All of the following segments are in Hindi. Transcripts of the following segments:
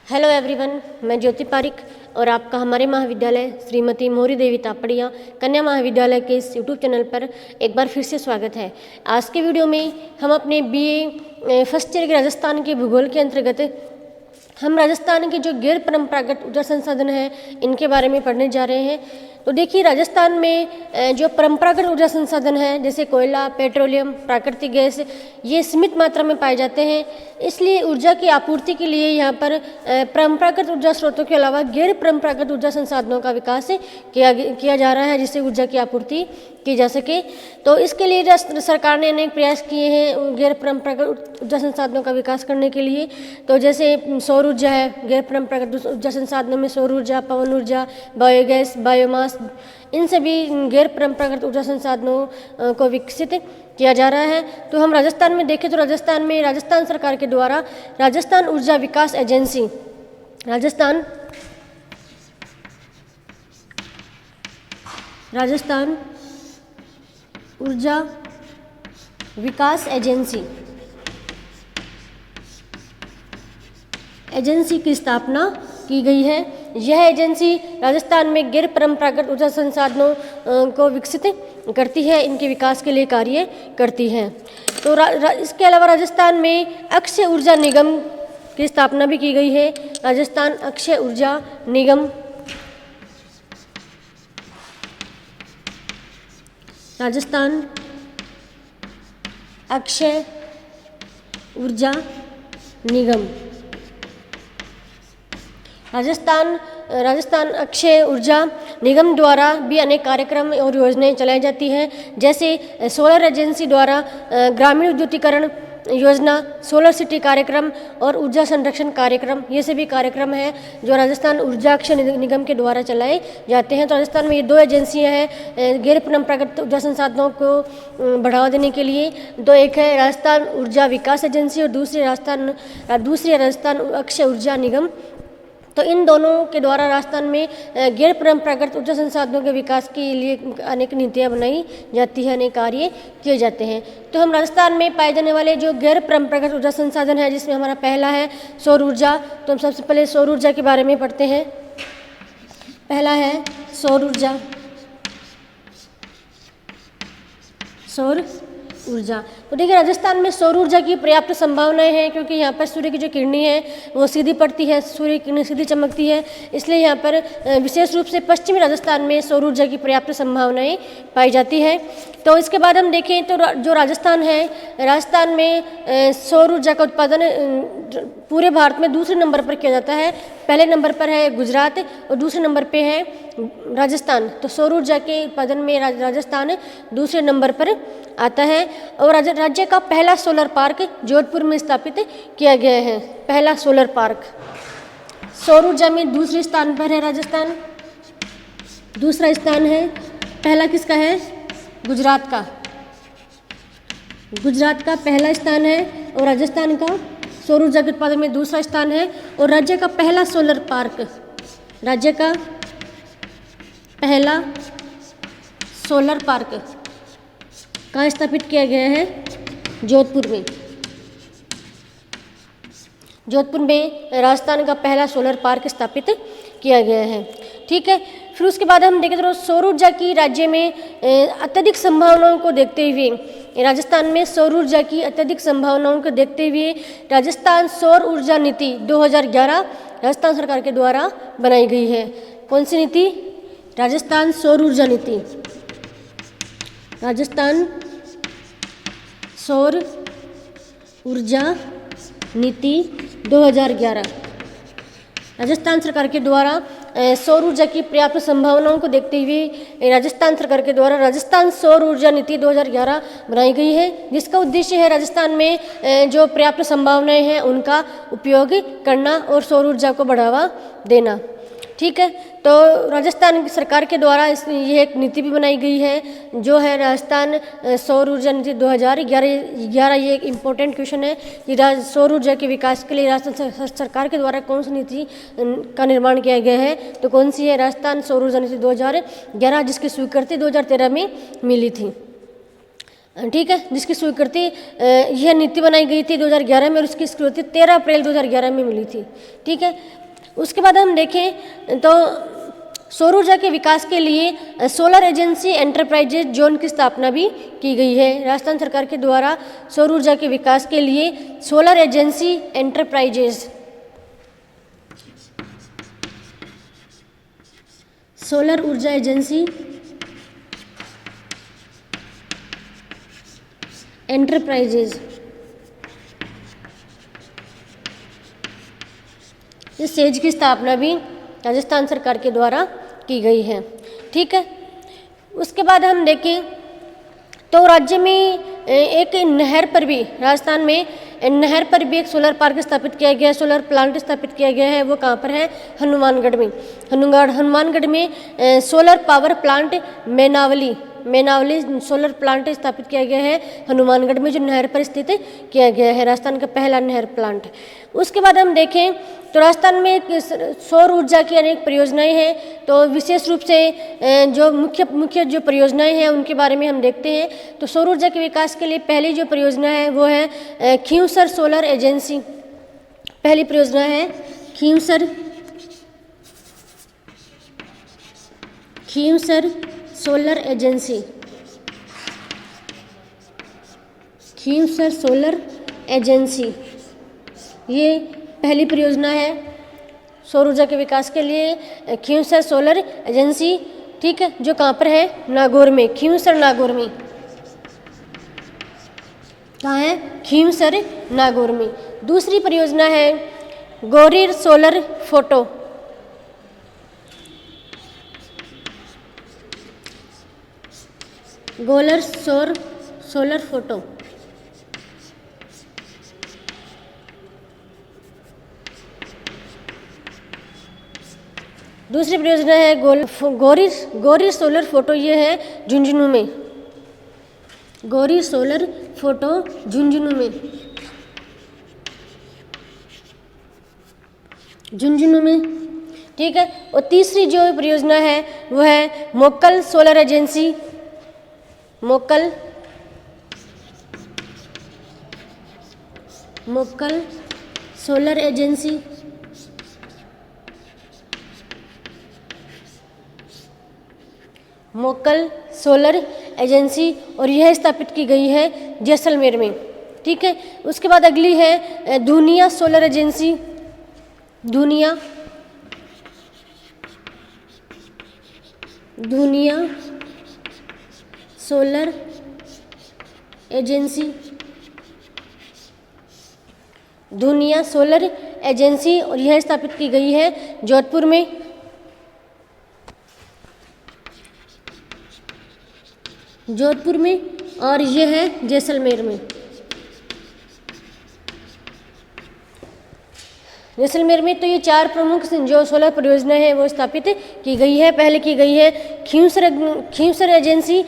हेलो एवरीवन, मैं ज्योति पारिक और आपका हमारे महाविद्यालय श्रीमती मोरी देवी तापड़िया कन्या महाविद्यालय के इस यूट्यूब चैनल पर एक बार फिर से स्वागत है। आज के वीडियो में हम अपने बीए फर्स्ट ईयर के राजस्थान के भूगोल के अंतर्गत हम राजस्थान के जो गैर परंपरागत ऊर्जा संसाधन हैं इनके बारे में पढ़ने जा रहे हैं। तो देखिए, राजस्थान में जो परंपरागत ऊर्जा संसाधन हैं जैसे कोयला, पेट्रोलियम, प्राकृतिक गैस, ये सीमित मात्रा में पाए जाते हैं। इसलिए ऊर्जा की आपूर्ति के लिए यहाँ पर परंपरागत ऊर्जा स्रोतों के अलावा गैर परंपरागत ऊर्जा संसाधनों का विकास किया जा रहा है, जिससे ऊर्जा की आपूर्ति की जा सके। तो इसके लिए सरकार ने अनेक प्रयास किए हैं गैर परंपरागत ऊर्जा संसाधनों का विकास करने के लिए। तो जैसे सौर ऊर्जा है, गैर परंपरागत ऊर्जा संसाधनों में सौर ऊर्जा, पवन ऊर्जा, बायोगैस, बायोमास, इन सभी गैर परंपरागत ऊर्जा संसाधनों को विकसित किया जा रहा है। तो हम राजस्थान में देखें तो राजस्थान में राजस्थान सरकार के द्वारा राजस्थान ऊर्जा विकास एजेंसी, राजस्थान ऊर्जा विकास एजेंसी की स्थापना की गई है। यह एजेंसी राजस्थान में गैर परंपरागत ऊर्जा संसाधनों को विकसित करती है, इनके विकास के लिए कार्य करती है। तो इसके अलावा राजस्थान में अक्षय ऊर्जा निगम की स्थापना भी की गई है। राजस्थान अक्षय ऊर्जा निगम, राजस्थान अक्षय ऊर्जा निगम, राजस्थान अक्षय ऊर्जा निगम द्वारा भी अनेक कार्यक्रम और योजनाएं चलाई जाती हैं। जैसे सोलर एजेंसी द्वारा ग्रामीण विद्युतीकरण योजना, सोलर सिटी कार्यक्रम और ऊर्जा संरक्षण कार्यक्रम, ये सभी कार्यक्रम हैं जो राजस्थान ऊर्जा अक्षय निगम के द्वारा चलाए जाते हैं। तो राजस्थान में ये दो एजेंसियां हैं गैर परंपरागत ऊर्जा संसाधनों को बढ़ावा देने के लिए। तो एक है राजस्थान ऊर्जा विकास एजेंसी और दूसरी राजस्थान अक्षय ऊर्जा निगम। तो इन दोनों के द्वारा राजस्थान में गैर परंपरागत ऊर्जा संसाधनों के विकास के लिए अनेक नीतियाँ बनाई जाती हैं, अनेक कार्य किए जाते हैं। तो हम राजस्थान में पाए जाने वाले जो गैर परंपरागत ऊर्जा संसाधन है, जिसमें हमारा पहला है सौर ऊर्जा। तो हम सबसे पहले सौर ऊर्जा के बारे में पढ़ते हैं। पहला है सौर ऊर्जा। तो देखिए, राजस्थान में सौर ऊर्जा की पर्याप्त संभावनाएं हैं, क्योंकि यहाँ पर सूर्य की जो किरणें हैं वो सीधी पड़ती है, सूर्य की किरणें सीधी चमकती है। इसलिए यहाँ पर विशेष रूप से पश्चिमी राजस्थान में सौर ऊर्जा की पर्याप्त संभावनाएं पाई जाती है। तो इसके बाद हम देखें तो जो राजस्थान है, राजस्थान में सौर ऊर्जा का उत्पादन पूरे भारत में दूसरे नंबर पर किया जाता है। पहले नंबर पर है गुजरात और दूसरे नंबर पे है राजस्थान। तो सौर ऊर्जा के उत्पादन में राजस्थान दूसरे नंबर पर आता है। और राज्य का पहला सोलर पार्क जोधपुर में स्थापित किया गया है। पहला सोलर पार्क सौर ऊर्जा में दूसरे स्थान पर है राजस्थान। दूसरा स्थान है, पहला किसका है? गुजरात का पहला स्थान है और राजस्थान का सौर ऊर्जा के उत्पादन में दूसरा स्थान है। और राज्य का पहला सोलर पार्क कहाँ स्थापित किया गया है? जोधपुर में राजस्थान का पहला सोलर पार्क स्थापित किया गया है। ठीक है, फिर उसके बाद हम देखें तो सौर ऊर्जा की राज्य में अत्यधिक संभावनाओं को देखते हुए, राजस्थान में सौर ऊर्जा की अत्यधिक संभावनाओं को देखते हुए राजस्थान सौर ऊर्जा नीति 2011 राजस्थान सरकार के द्वारा बनाई गई है। कौन सी नीति? राजस्थान सौर ऊर्जा नीति। राजस्थान सौर ऊर्जा नीति 2011 राजस्थान सरकार के द्वारा सौर ऊर्जा की पर्याप्त संभावनाओं को देखते हुए राजस्थान सरकार के द्वारा राजस्थान सौर ऊर्जा नीति 2011 बनाई गई है, जिसका उद्देश्य है राजस्थान में जो पर्याप्त संभावनाएं हैं उनका उपयोग करना और सौर ऊर्जा को बढ़ावा देना। ठीक है, तो राजस्थान सरकार के द्वारा ये एक नीति भी बनाई गई है जो है राजस्थान सौर ऊर्जा नीति 2011। ये एक इम्पोर्टेंट क्वेश्चन है कि सौर ऊर्जा के विकास के लिए राजस्थान सरकार के द्वारा कौन सी नीति का निर्माण किया गया है? तो कौन सी है? राजस्थान सौर ऊर्जा नीति 2011, जिसकी स्वीकृति 2013 में मिली थी। ठीक है, जिसकी स्वीकृति यह नीति बनाई गई थी 2011 में और उसकी स्वीकृति 13 अप्रैल 2011 में मिली थी। ठीक है, उसके बाद हम देखें तो सौर ऊर्जा के विकास के लिए सोलर एजेंसी एंटरप्राइजेज जोन की स्थापना भी की गई है। राजस्थान सरकार के द्वारा सौर ऊर्जा के विकास के लिए सोलर एजेंसी एंटरप्राइजेज, सोलर ऊर्जा एजेंसी एंटरप्राइजेज, इस सेज की स्थापना भी राजस्थान सरकार के द्वारा की गई है। ठीक है, उसके बाद हम देखें तो राज्य में एक नहर पर भी, राजस्थान में नहर पर भी एक सोलर पार्क स्थापित किया गया है, सोलर प्लांट स्थापित किया गया है। वो कहाँ पर है? हनुमानगढ़ में। हनुमानगढ़ में solar power plant Menawali solar plant स्थापित किया गया है हनुमानगढ़ में, जो नहर पर स्थित किया गया है, राजस्थान का पहला नहर प्लांट। उसके बाद हम देखें तो राजस्थान में सौर ऊर्जा की अनेक परियोजनाएं हैं। तो विशेष रूप से जो मुख्य जो परियोजनाएं हैं उनके बारे में हम देखते हैं। तो सौर ऊर्जा के विकास के लिए पहली जो परियोजना है वो है खींवसर सोलर एजेंसी। पहली परियोजना है Khinvsar solar agency, Khinvsar solar agency, ये पहली परियोजना है सौर ऊर्जा के विकास के लिए, खींवसर सोलर एजेंसी। ठीक है, जो कहाँ पर है? नागौर में, खींवसर नागौर में। कहाँ है? खींवसर नागौर में। दूसरी परियोजना है गौरीर सोलर फोटो, गोलर सोलर फोटो। दूसरी परियोजना है गौरी सोलर फोटो, ये है झुंझुनू में, गौरी सोलर फोटो झुंझुनू में। ठीक है, और तीसरी जो परियोजना है वो है Mokkal solar agency, Mokkal solar agency. Mokkal solar agency, और यह स्थापित की गई है जैसलमेर में। ठीक है, उसके बाद अगली है Dhuniya solar agency, Dhuniya solar agency, Dhuniya solar agency, और यह स्थापित की गई है जोधपुर में। और यह है जैसलमेर में। तो ये चार प्रमुख जो सोलर परियोजनाएं हैं वो स्थापित की गई है। पहले की गई है खींवसर एजेंसी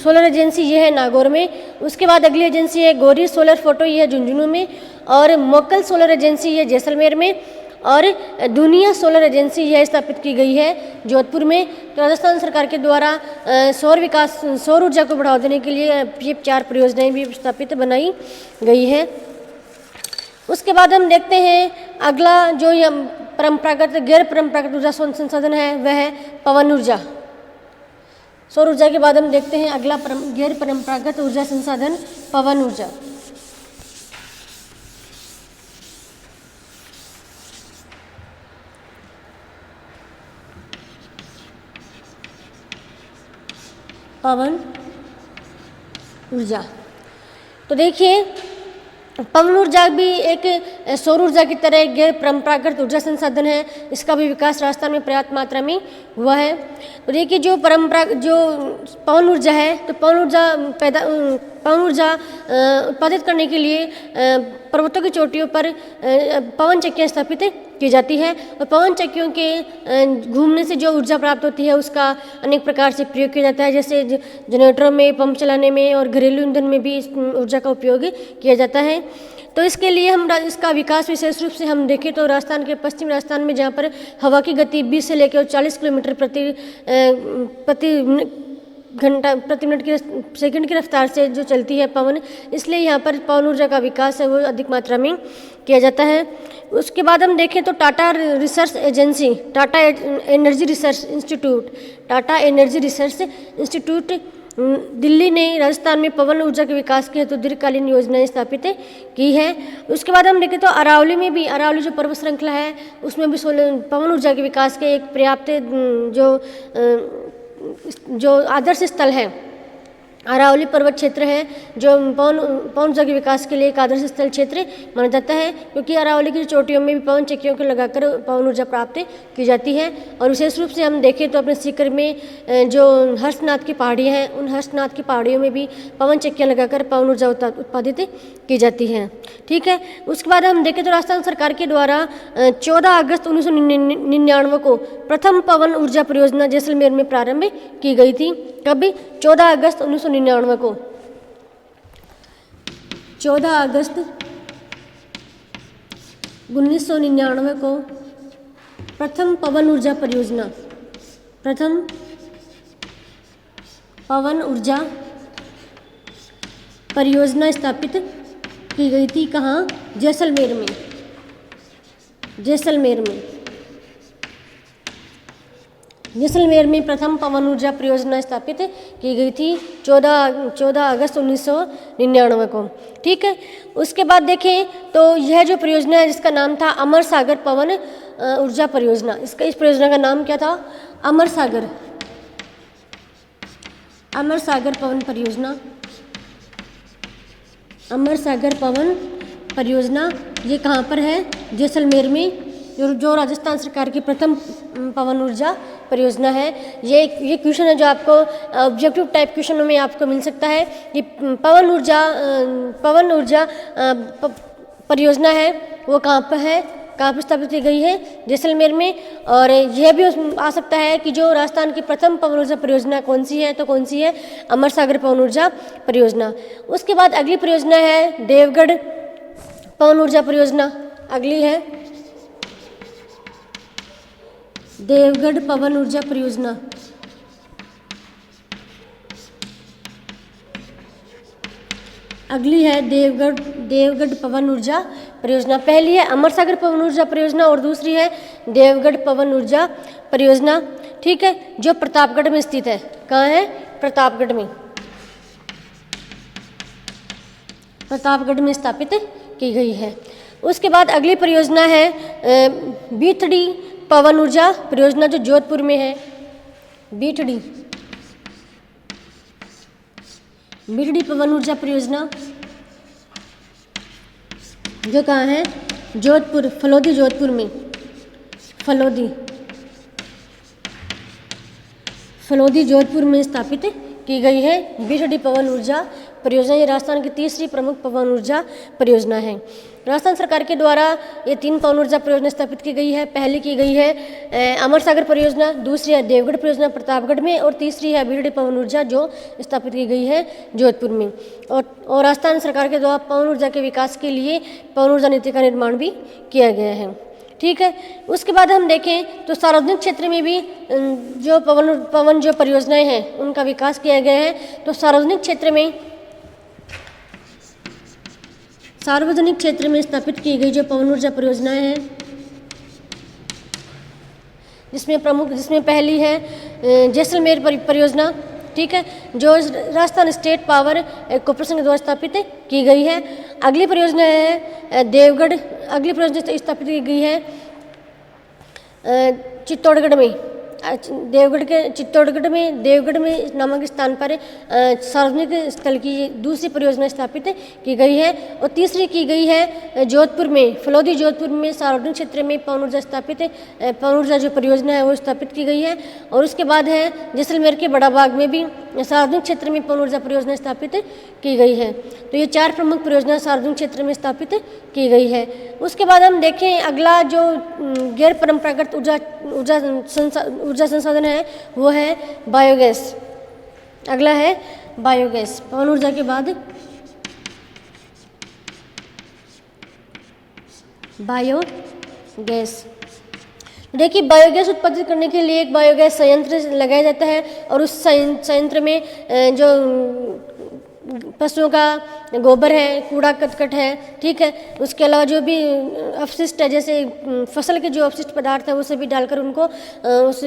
सोलर एजेंसी, ये है नागौर में। उसके बाद अगली एजेंसी है गौरी सोलर फोटो, ये है झुंझुनू में। और मोक्कल सोलर एजेंसी, ये जैसलमेर में। और दुनिया सोलर एजेंसी, यह स्थापित की गई है जोधपुर में। तो राजस्थान सरकार के द्वारा सौर ऊर्जा को बढ़ावा देने के लिए ये चार परियोजनाएं भी स्थापित बनाई गई है। उसके बाद हम देखते हैं अगला जो परंपरागत गैर परंपरागत ऊर्जा संसाधन है वह है पवन ऊर्जा। सौर ऊर्जा के बाद हम देखते हैं अगला गैर परंपरागत ऊर्जा संसाधन पवन ऊर्जा। पवन ऊर्जा, तो देखिए पवन ऊर्जा भी एक सौर ऊर्जा की तरह एक गैर परंपरागत ऊर्जा संसाधन है। इसका भी विकास राजस्थान में पर्याप्त मात्रा में हुआ है। तो देखिए जो पवन ऊर्जा है, तो पवन ऊर्जा उत्पादित करने के लिए पर्वतों की चोटियों पर पवन चक्कियाँ स्थापित की जाती है। और पवन चक्कियों के घूमने से जो ऊर्जा प्राप्त होती है उसका अनेक प्रकार से प्रयोग किया जाता है, जैसे जनरेटरों में, पंप चलाने में और घरेलू ईंधन में भी इस ऊर्जा का उपयोग किया जाता है। तो इसके लिए हम इसका विकास विशेष रूप से हम देखें तो राजस्थान के पश्चिम राजस्थान में, जहाँ पर हवा की गति 20 से लेकर 40 किलोमीटर घंटा प्रति मिनट की सेकंड की रफ्तार से जो चलती है पवन, इसलिए यहाँ पर पवन ऊर्जा का विकास है वो अधिक मात्रा में किया जाता है। उसके बाद हम देखें तो Tata research agency, Tata energy research institute, Tata energy research institute Delhi ने राजस्थान में पवन ऊर्जा के विकास के हेतु दीर्घकालीन योजनाएं स्थापित की है। उसके बाद हम देखें तो अरावली में भी, अरावली जो पर्वत श्रृंखला है उसमें भी पवन ऊर्जा के विकास के एक पर्याप्त जो आदर्श स्थल है, अरावली पर्वत क्षेत्र है जो पवन ऊर्जा के विकास के लिए एक आदर्श स्थल क्षेत्र माना जाता है, क्योंकि अरावली की चोटियों में भी पवन चक्कियों को लगाकर पवन ऊर्जा प्राप्त की जाती है। और विशेष रूप से हम देखें तो अपने सीकर में जो हर्षनाथ की पहाड़ियाँ हैं, उन हर्षनाथ की पहाड़ियों में भी पवन चक्कियाँ लगाकर पवन ऊर्जा उत्पादित की जाती है। ठीक है, उसके बाद हम देखें तो राजस्थान सरकार के द्वारा 14 अगस्त 1999 को प्रथम पवन ऊर्जा परियोजना जैसलमेर में प्रारंभ की गई थी। कभी 14 अगस्त 1999 को, 14 अगस्त 1999 को प्रथम पवन ऊर्जा परियोजना, प्रथम पवन ऊर्जा परियोजना स्थापित की गई थी। कहाँ? जैसलमेर में, जैसलमेर में, जैसलमेर में प्रथम पवन ऊर्जा परियोजना स्थापित की गई थी 14 अगस्त 1999 को। ठीक है, उसके बाद देखें तो यह जो परियोजना है जिसका नाम था अमर सागर पवन ऊर्जा परियोजना, इस परियोजना का नाम क्या था? अमर सागर, अमर सागर पवन परियोजना, अमर सागर पवन परियोजना। ये कहाँ पर है? जैसलमेर में, जो राजस्थान सरकार की प्रथम पवन ऊर्जा परियोजना है। ये क्वेश्चन है जो आपको ऑब्जेक्टिव टाइप क्वेश्चनों में आपको मिल सकता है कि पवन ऊर्जा परियोजना है वो कहाँ पर है, कहाँ पर स्थापित की गई है? जैसलमेर में। और यह भी आ सकता है कि जो राजस्थान की प्रथम पवन ऊर्जा परियोजना कौन सी है, तो कौन सी है? अमर सागर पवन ऊर्जा परियोजना। उसके बाद अगली परियोजना है देवगढ़ पवन ऊर्जा परियोजना, अगली है देवगढ़ पवन ऊर्जा परियोजना। अगली है देवगढ़ पवन ऊर्जा परियोजना। पहली है अमर सागर पवन ऊर्जा परियोजना और दूसरी है देवगढ़ पवन ऊर्जा परियोजना। ठीक है, जो प्रतापगढ़ में स्थित है। कहाँ है? प्रतापगढ़ में, प्रतापगढ़ में स्थापित की गई है। उसके बाद अगली परियोजना है बीथड़ी पवन ऊर्जा परियोजना जो जोधपुर में है। बीथड़ी पवन ऊर्जा परियोजना जो कहाँ है? जोधपुर, फलोदी, जोधपुर में, फलोदी जोधपुर में स्थापित की गई है बीथड़ी पवन ऊर्जा परियोजना। ये राजस्थान की तीसरी प्रमुख पवन ऊर्जा परियोजना है। राजस्थान सरकार के द्वारा ये 3 पवन ऊर्जा परियोजना स्थापित की गई है। पहली की गई है अमर सागर परियोजना, दूसरी है देवगढ़ परियोजना प्रतापगढ़ में और तीसरी है बीथड़ी पवन ऊर्जा जो स्थापित की गई है जोधपुर में। और राजस्थान सरकार के द्वारा पवन ऊर्जा के विकास के लिए पवन ऊर्जा नीति का निर्माण भी किया गया है। ठीक है, उसके बाद हम देखें तो सार्वजनिक क्षेत्र में भी जो पवन जो परियोजनाएं हैं उनका विकास किया गया है। तो सार्वजनिक क्षेत्र में स्थापित की गई जो पवन ऊर्जा परियोजनाएं हैं जिसमें पहली है जैसलमेर परियोजना। ठीक है, जो राजस्थान स्टेट पावर कॉर्पोरेशन के द्वारा स्थापित की गई है। अगली परियोजना है देवगढ़, अगली परियोजना स्थापित की गई है चित्तौड़गढ़ में, देवगढ़ में नामक स्थान पर सार्वजनिक स्थल की दूसरी परियोजना स्थापित की गई है। और तीसरी की गई है जोधपुर में, फलोदी जोधपुर में सार्वजनिक क्षेत्र में पवन ऊर्जा जो परियोजना है वो स्थापित की गई है। और उसके बाद है जैसलमेर के बड़ा बाग में भी सार्वजनिक क्षेत्र में पवन ऊर्जा परियोजना स्थापित की गई है। तो ये 4 प्रमुख परियोजना सार्वजनिक क्षेत्र में स्थापित की गई है। उसके बाद हम देखें अगला जो गैर परंपरागत ऊर्जा संसाधन है वो है बायोगैस। अगला है बायोगैस, पवन ऊर्जा के बाद बायोगैस। देखिए, बायोगैस उत्पादित करने के लिए एक बायोगैस संयंत्र लगाया जाता है और उस संयंत्र में जो पशुओं का गोबर है, कूड़ा करकट है, ठीक है, उसके अलावा जो भी अपशिष्ट है, जैसे फसल के जो अपशिष्ट पदार्थ है, वो सभी डालकर उनको उस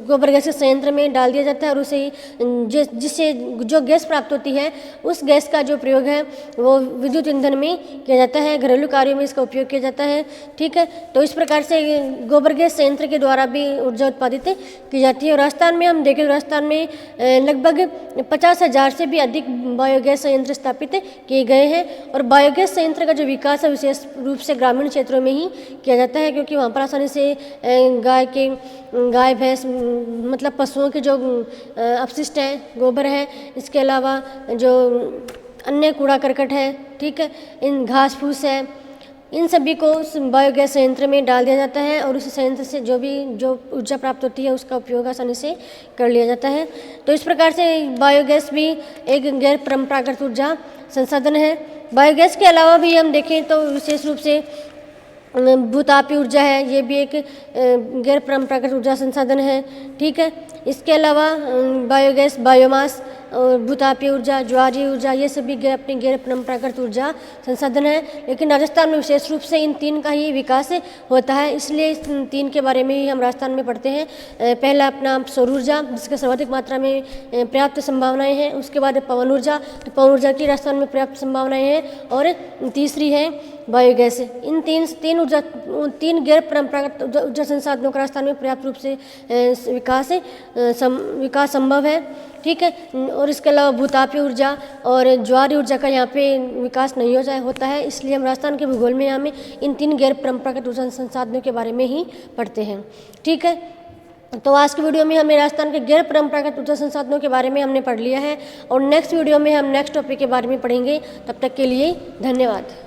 गोबर गैस के संयंत्र में डाल दिया जाता है और उसे जिससे जो गैस प्राप्त होती है, उस गैस का जो प्रयोग है वो विद्युत ईंधन में किया जाता है, घरेलू कार्यों में इसका उपयोग किया जाता है, ठीक है। तो इस प्रकार से गोबर गैस संयंत्र के द्वारा भी ऊर्जा उत्पादित की जाती है। और राजस्थान में हम देखें, राजस्थान में लगभग 50,000 से भी अधिक बायोगैस संयंत्र स्थापित किए गए हैं। और बायोगैस संयंत्र का जो विकास है विशेष रूप से ग्रामीण क्षेत्रों में ही किया जाता है, क्योंकि वहाँ पर आसानी से गाय भैंस मतलब पशुओं के जो अपशिष्ट है, गोबर है, इसके अलावा जो अन्य कूड़ा करकट है, ठीक है, इन घास फूस है, इन सभी को उस बायोगैस संयंत्र में डाल दिया जाता है और उस संयंत्र से जो ऊर्जा प्राप्त होती है उसका उपयोग आसानी से कर लिया जाता है। तो इस प्रकार से बायोगैस भी एक गैर परंपरागत ऊर्जा संसाधन है। बायोगैस के अलावा भी हम देखें तो विशेष रूप से भूतापीय ऊर्जा है, ये भी एक गैर परंपरागत ऊर्जा संसाधन है, ठीक है। इसके अलावा बायोगैस, बायोमास और भूतापीय ऊर्जा, ज्वारीय ऊर्जा, ये सभी अपनी गैर परंपरागत ऊर्जा संसाधन है। लेकिन राजस्थान में विशेष रूप से इन तीन का ही विकास होता है, इसलिए इस तीन के बारे में ही हम राजस्थान में पढ़ते हैं। पहला अपना सौर ऊर्जा, जिसका सर्वाधिक मात्रा में पर्याप्त संभावनाएं हैं। उसके बाद पवन ऊर्जा, तो पवन ऊर्जा की राजस्थान में पर्याप्त संभावनाएं हैं। और तीसरी है बायोगैस। इन तीन गैर परंपरागत ऊर्जा संसाधनों का राजस्थान में पर्याप्त रूप से विकास संभव है, ठीक है। और इसके अलावा भूतापीय ऊर्जा और ज्वारीय ऊर्जा का यहाँ पे विकास नहीं होता है, इसलिए हम राजस्थान के भूगोल में हमें इन तीन गैर परंपरागत ऊर्जा संसाधनों के बारे में ही पढ़ते हैं, ठीक है। तो आज की वीडियो में हमें राजस्थान के गैर परंपरागत ऊर्जा संसाधनों के बारे में हमने पढ़ लिया है और नेक्स्ट वीडियो में हम नेक्स्ट टॉपिक के बारे में पढ़ेंगे। तब तक के लिए धन्यवाद।